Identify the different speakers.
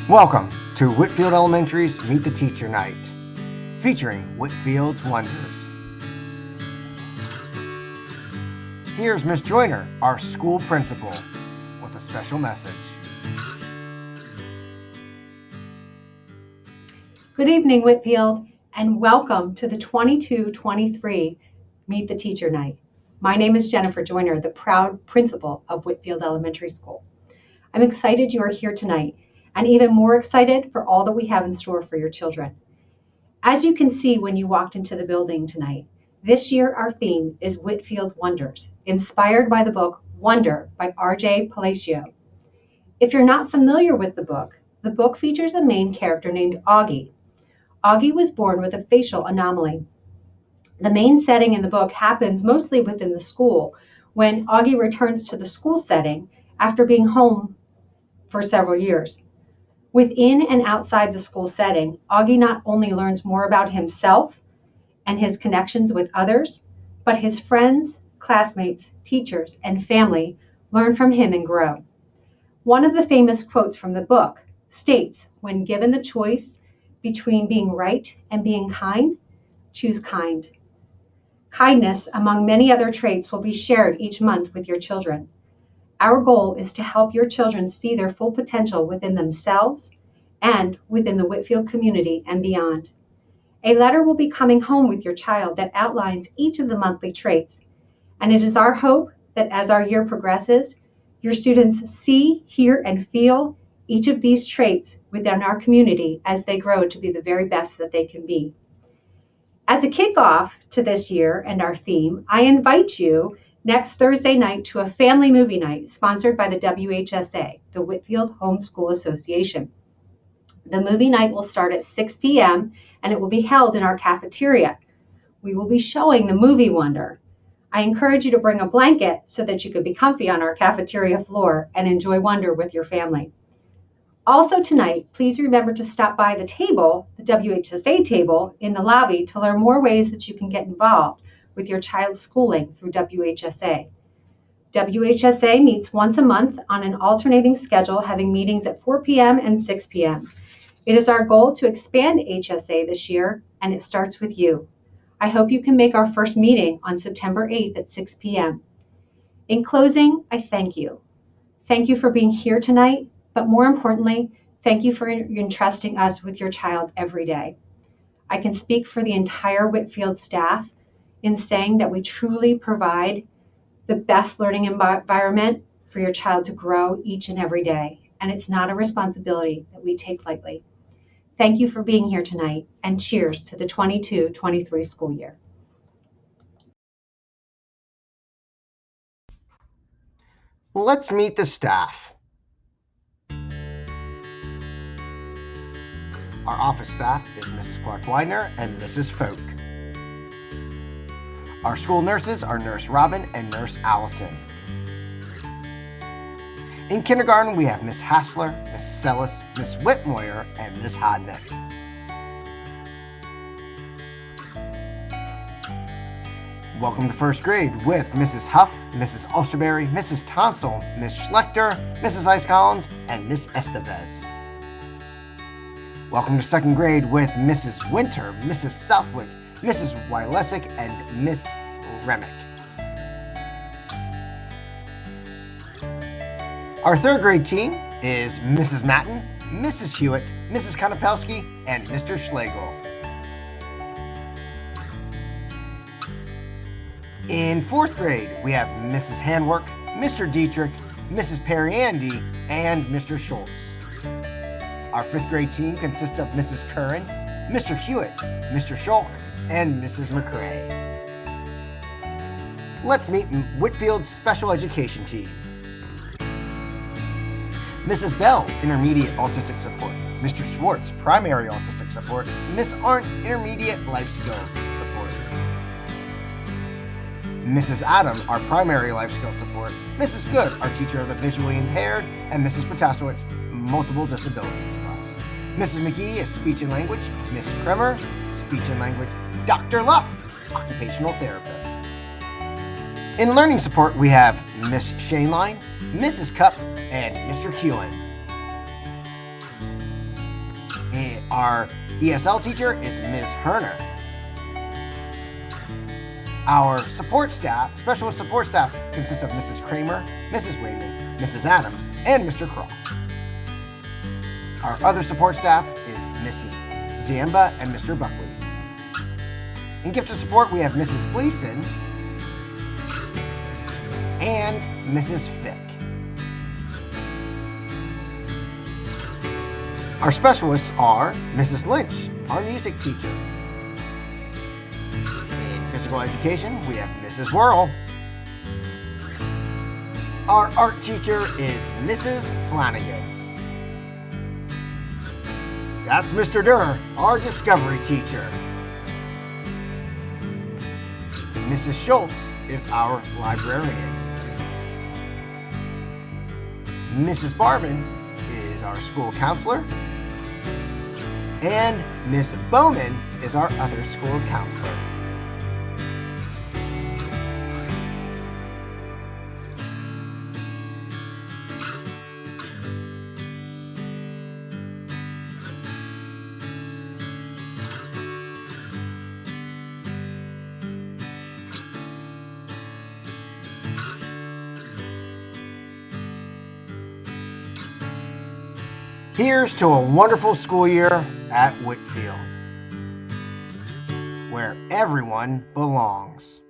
Speaker 1: Welcome to Whitfield Elementary's Meet the Teacher Night, featuring Whitfield's Wonders. Here's Miss Joyner, our school principal, with a special message.
Speaker 2: Good evening, Whitfield, and welcome to the 22-23 Meet the Teacher Night. My name is Jennifer Joyner, the proud principal of Whitfield Elementary School. I'm excited you are here tonight, and even more excited for all that we have in store for your children. As you can see when you walked into the building tonight, this year our theme is Whitfield Wonders, inspired by the book Wonder by R.J. Palacio. If you're not familiar with the book features a main character named Augie. Augie was born with a facial anomaly. The main setting in the book happens mostly within the school when Augie returns to the school setting after being home for several years. Within and outside the school setting, Augie not only learns more about himself and his connections with others, but his friends, classmates, teachers, and family learn from him and grow. One of the famous quotes from the book states, "When given the choice between being right and being kind, choose kind." Kindness, among many other traits, will be shared each month with your children. Our goal is to help your children see their full potential within themselves and within the Whitfield community and beyond. A letter will be coming home with your child that outlines each of the monthly traits, and it is our hope that as our year progresses, your students see, hear, and feel each of these traits within our community as they grow to be the very best that they can be. As a kickoff to this year and our theme, I invite you next Thursday night to a family movie night sponsored by the WHSA, the Whitfield Homeschool Association. The movie night will start at 6 p.m. and it will be held in our cafeteria. We will be showing the movie Wonder. I encourage you to bring a blanket so that you can be comfy on our cafeteria floor and enjoy Wonder with your family. Also tonight, please remember to stop by the table, the WHSA table, in the lobby to learn more ways that you can get involved with your child's schooling through WHSA. WHSA meets once a month on an alternating schedule, having meetings at 4 p.m. and 6 p.m. It is our goal to expand HSA this year, and it starts with you. I hope you can make our first meeting on September 8th at 6 p.m. In closing, I thank you. Thank you for being here tonight, but more importantly, thank you for entrusting us with your child every day. I can speak for the entire Whitfield staff in saying that we truly provide the best learning environment for your child to grow each and every day, and it's not a responsibility that we take lightly. Thank you for being here tonight, and cheers to the 22-23 school year.
Speaker 1: Let's meet the staff. Our office staff is Mrs. Clark Widener and Mrs. Folk. Our school nurses are Nurse Robin and Nurse Allison. In kindergarten, we have Miss Hassler, Miss Sellis, Miss Whitmoyer, and Miss Hodnick. Welcome to first grade with Mrs. Huff, Mrs. Ulsterberry, Mrs. Tonsel, Miss Schlechter, Mrs. Ice Collins, and Miss Estevez. Welcome to second grade with Mrs. Winter, Mrs. Southwick, Mrs. Wylesick, and Miss Remick. Our third grade team is Mrs. Matten, Mrs. Hewitt, Mrs. Konopelski, and Mr. Schlegel. In fourth grade, we have Mrs. Handwork, Mr. Dietrich, Mrs. Perry-Andy, and Mr. Schultz. Our fifth grade team consists of Mrs. Curran, Mr. Hewitt, Mr. Schulk, and Mrs. McCrae. Let's meet Whitfield's special education team. Mrs. Bell, intermediate autistic support. Mr. Schwartz, primary autistic support. Miss Arndt, intermediate life skills support. Mrs. Adam, our primary life skills support. Mrs. Good, our teacher of the visually impaired. And Mrs. Potasowitz, multiple disabilities class. Mrs. McGee is speech and language. Miss Kremer, speech and language. Dr. Luff, occupational therapist. In learning support, we have Miss Shaneline, Mrs. Cup, and Mr. Keelan. Our ESL teacher is Ms. Herner. Our support staff, specialist support staff, consists of Mrs. Kramer, Mrs. Raymond, Mrs. Adams, and Mr. Croft. Our other support staff is Mrs. Zamba and Mr. Buckley. In gift of support, we have Mrs. Gleason and Mrs. Fick. Our specialists are Mrs. Lynch, our music teacher. In physical education, we have Mrs. Whirl. Our art teacher is Mrs. Flanagan. That's Mr. Durr, our discovery teacher. Mrs. Schultz is our librarian. Mrs. Barman is our school counselor. And Miss Bowman is our other school counselor. Here's to a wonderful school year at Whitfield, where everyone belongs.